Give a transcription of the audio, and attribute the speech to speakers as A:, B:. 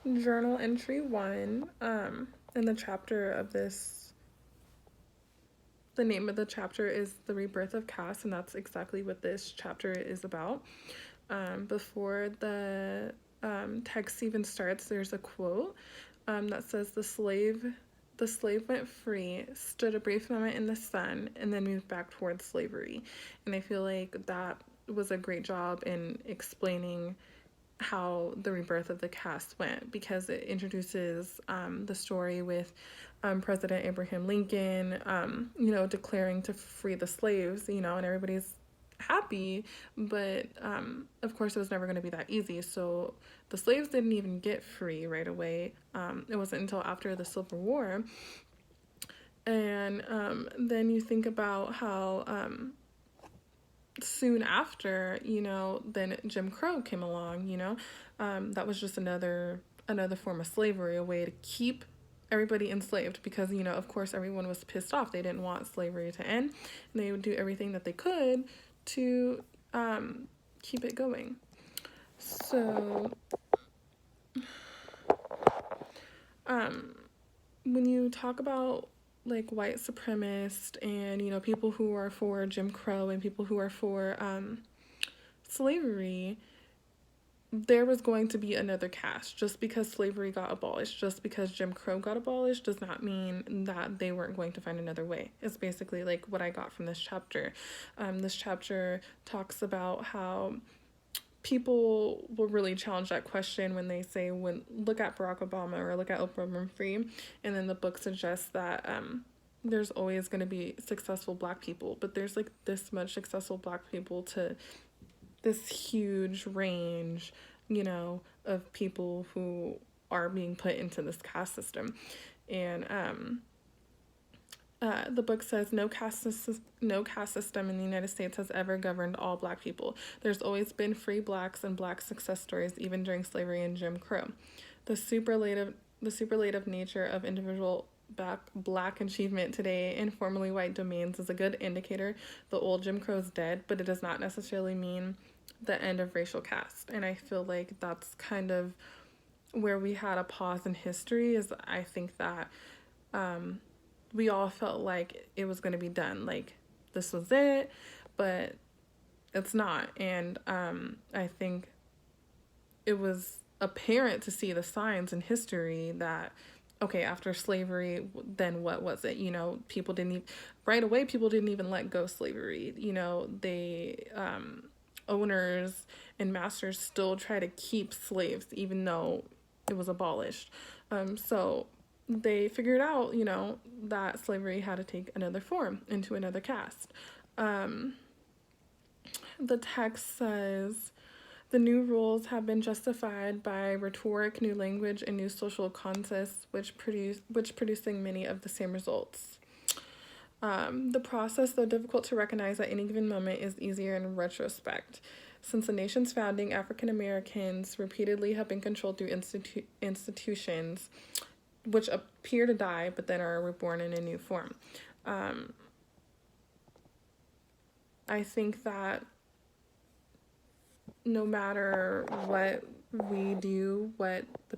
A: Journal entry 1, in the chapter of this, the name of the chapter is The Rebirth of Caste, and that's exactly what this chapter is about. Before the text even starts, there's a quote that says, the slave went free, stood a brief moment in the sun, and then moved back towards slavery. And I feel like that was a great job in explaining how the rebirth of the caste went, because it introduces the story with President Abraham Lincoln, declaring to free the slaves, and everybody's happy, but of course it was never going to be that easy. So the slaves didn't even get free right away. It wasn't until after the Civil War. And then you think about how soon after, then Jim Crow came along, that was just another form of slavery, a way to keep everybody enslaved, because, of course, everyone was pissed off. They didn't want slavery to end, and they would do everything that they could to keep it going. So, when you talk about like white supremacists and people who are for Jim Crow and people who are for slavery, there was going to be another caste. Just because slavery got abolished, just because Jim Crow got abolished, does not mean that they weren't going to find another way. It's basically like what I got from this chapter. This chapter talks about how people will really challenge that question when they say, look at Barack Obama or look at Oprah Winfrey, and then the book suggests that there's always going to be successful Black people, but there's like this much successful Black people to this huge range, of people who are being put into this caste system. And the book says no caste system in the United States has ever governed all Black people. There's always been free Blacks and Black success stories, even during slavery and Jim Crow. The superlative nature of individual Black achievement today in formerly white domains is a good indicator the old Jim Crow is dead, but it does not necessarily mean the end of racial caste. And I feel like that's kind of where we had a pause in history. Is I think that we all felt like it was going to be done, like this was it, but it's not. And I think it was apparent to see the signs in history that, okay, after slavery, then what was it? People didn't even, right away, people didn't even let go slavery. They owners and masters still try to keep slaves even though it was abolished. So they figured out, that slavery had to take another form into another caste. The text says, the new rules have been justified by rhetoric, new language, and new social contests, which producing many of the same results. The process, though difficult to recognize at any given moment, is easier in retrospect. Since the nation's founding, African Americans repeatedly have been controlled through institutions which appear to die but then are reborn in a new form. I think that no matter what we do, what the